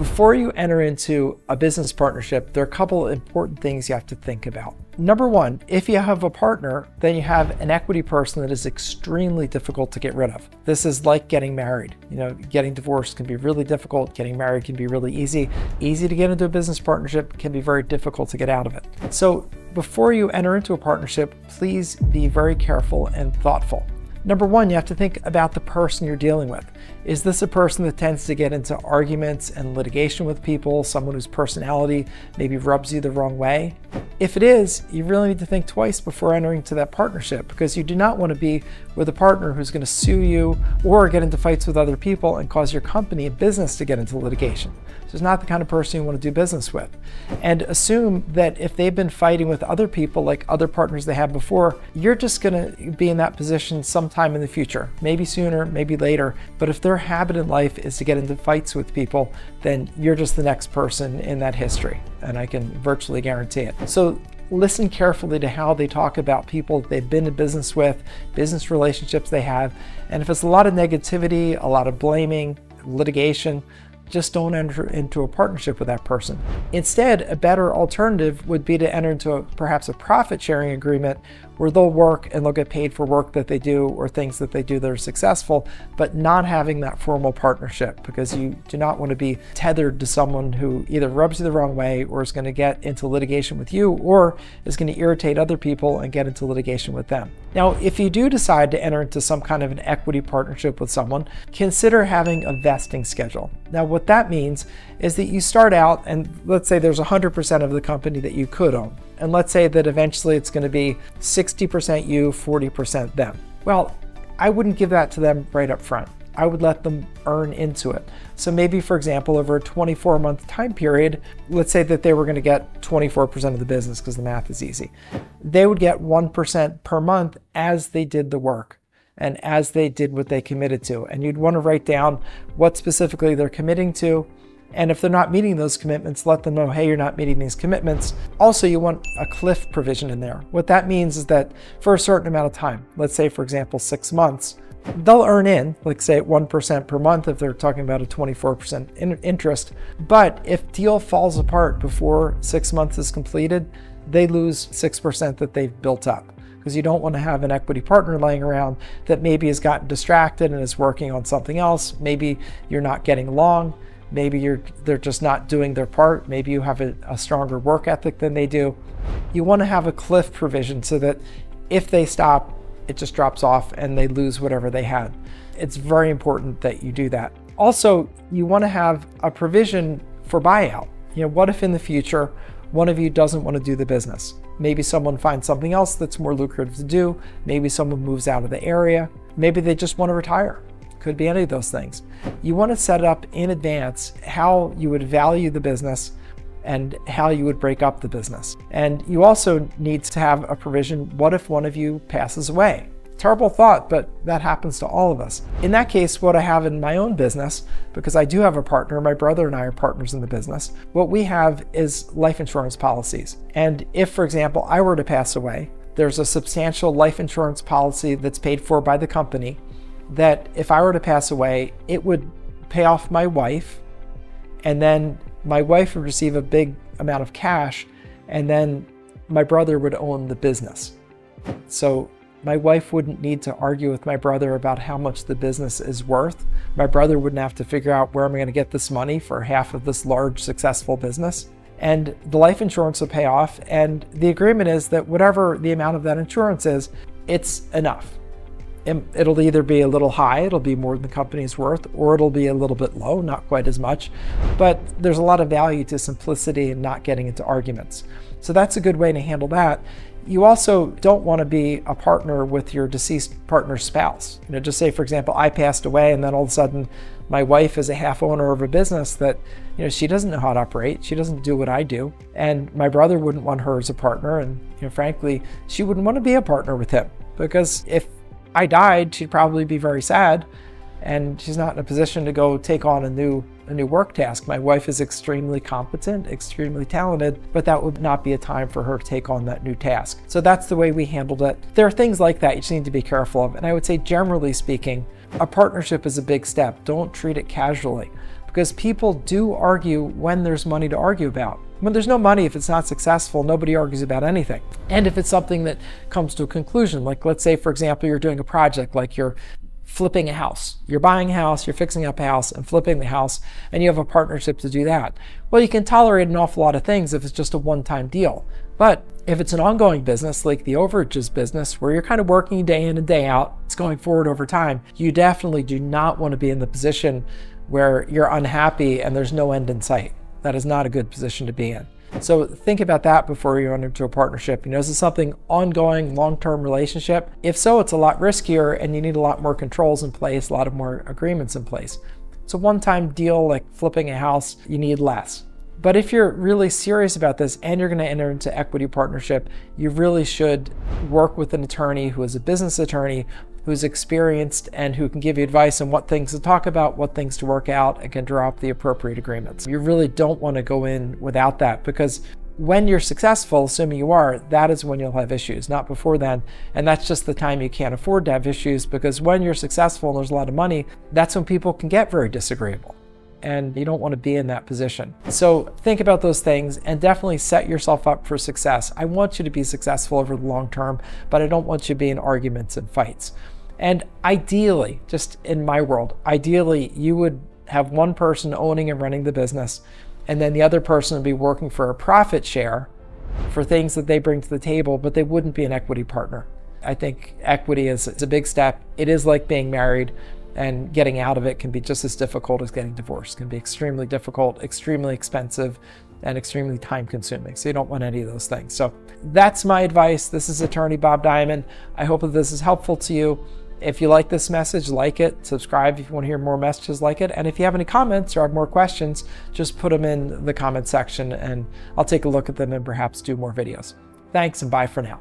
Before you enter into a business partnership, there are a couple of important things you have to think about. Number one, if you have a partner, then you have an equity person that is extremely difficult to get rid of. This is like getting married. Getting divorced can be really difficult. Getting married can be really easy. Easy to get into a business partnership, can be very difficult to get out of it. So before you enter into a partnership, please be very careful and thoughtful. Number one, you have to think about the person you're dealing with. Is this a person that tends to get into arguments and litigation with people, someone whose personality maybe rubs you the wrong way? If it is, you really need to think twice before entering into that partnership, because you do not want to be with a partner who's going to sue you or get into fights with other people and cause your company and business to get into litigation. So it's not the kind of person you want to do business with. And assume that if they've been fighting with other people, like other partners they had before, you're just going to be in that position sometime in the future, maybe sooner, maybe later. But if their habit in life is to get into fights with people, then you're just the next person in that history. And I can virtually guarantee it. So listen carefully to how they talk about people they've been in business with, business relationships they have. And if it's a lot of negativity, a lot of blaming, litigation, just don't enter into a partnership with that person. Instead, a better alternative would be to enter into perhaps a profit sharing agreement where they'll work and they'll get paid for work that they do or things that they do that are successful, but not having that formal partnership, because you do not want to be tethered to someone who either rubs you the wrong way or is going to get into litigation with you or is going to irritate other people and get into litigation with them. Now, if you do decide to enter into some kind of an equity partnership with someone, consider having a vesting schedule. Now, what that means is that you start out and let's say there's 100% of the company that you could own. And let's say that eventually it's going to be 60% you, 40% them. Well, I wouldn't give that to them right up front. I would let them earn into it. So maybe, for example, over a 24-month time period, let's say that they were going to get 24% of the business because the math is easy. They would get 1% per month as they did the work and as they did what they committed to. And you'd want to write down what specifically they're committing to. And if they're not meeting those commitments, let them know, hey, you're not meeting these commitments. Also, you want a cliff provision in there. What that means is that for a certain amount of time, let's say, for example, 6 months, they'll earn in, like say at 1% per month if they're talking about a 24% interest. But if deal falls apart before 6 months is completed, they lose 6% that they've built up. Because you don't want to have an equity partner laying around that maybe has gotten distracted and is working on something else. Maybe you're not getting along. Maybe they're just not doing their part. Maybe you have a stronger work ethic than they do. You want to have a cliff provision so that if they stop, it just drops off and they lose whatever they had. It's very important that you do that. Also, you want to have a provision for buyout. What if in the future one of you doesn't want to do the business? Maybe someone finds something else that's more lucrative to do. Maybe someone moves out of the area. Maybe they just want to retire. Could be any of those things. You want to set up in advance how you would value the business and how you would break up the business. And you also need to have a provision, what if one of you passes away? Terrible thought, but that happens to all of us. In that case, what I have in my own business, because I do have a partner, my brother and I are partners in the business, what we have is life insurance policies. And if, for example, I were to pass away, there's a substantial life insurance policy that's paid for by the company that if I were to pass away, it would pay off my wife, and then my wife would receive a big amount of cash, and then my brother would own the business. So my wife wouldn't need to argue with my brother about how much the business is worth. My brother wouldn't have to figure out where am I going to get this money for half of this large successful business. And the life insurance will pay off, and the agreement is that whatever the amount of that insurance is, it's enough. It'll either be a little high, it'll be more than the company's worth, or it'll be a little bit low, not quite as much. But there's a lot of value to simplicity and not getting into arguments. So that's a good way to handle that. You also don't want to be a partner with your deceased partner's spouse. Just say, for example, I passed away and then all of a sudden my wife is a half owner of a business that, she doesn't know how to operate. She doesn't do what I do. And my brother wouldn't want her as a partner. And frankly, she wouldn't want to be a partner with him, because if I died, she'd probably be very sad, and she's not in a position to go take on a new work task. My wife is extremely competent, extremely talented, but that would not be a time for her to take on that new task. So that's the way we handled it. There are things like that you just need to be careful of. And I would say, generally speaking, a partnership is a big step. Don't treat it casually, because people do argue when there's money to argue about. When there's no money, if it's not successful, nobody argues about anything. And if it's something that comes to a conclusion, like let's say, for example, you're doing a project like you're flipping a house. You're buying a house, you're fixing up a house and flipping the house, and you have a partnership to do that. Well, you can tolerate an awful lot of things if it's just a one-time deal. But if it's an ongoing business, like the overages business, where you're kind of working day in and day out, it's going forward over time, you definitely do not want to be in the position where you're unhappy and there's no end in sight. That is not a good position to be in. So think about that before you enter into a partnership. Is this something ongoing, long-term relationship? If so, it's a lot riskier and you need a lot more controls in place, a lot of more agreements in place. It's a one-time deal like flipping a house, you need less. But if you're really serious about this and you're going to enter into equity partnership, you really should work with an attorney who is a business attorney, who's experienced and who can give you advice on what things to talk about, what things to work out, and can draw up the appropriate agreements. You really don't want to go in without that, because when you're successful, assuming you are, that is when you'll have issues, not before then. And that's just the time you can't afford to have issues, because when you're successful and there's a lot of money, that's when people can get very disagreeable. And you don't want to be in that position. So think about those things and definitely set yourself up for success. I want you to be successful over the long term, but I don't want you to be in arguments and fights. And ideally, just in my world, ideally you would have one person owning and running the business, and then the other person would be working for a profit share for things that they bring to the table, but they wouldn't be an equity partner. I think equity is a big step. It is like being married, and getting out of it can be just as difficult as getting divorced. It can be extremely difficult, extremely expensive, and extremely time consuming. So you don't want any of those things. So that's my advice. This is Attorney Bob Diamond. I hope that this is helpful to you. If you like this message, like it, subscribe if you want to hear more messages like it. And if you have any comments or have more questions, just put them in the comment section and I'll take a look at them and perhaps do more videos. Thanks and bye for now.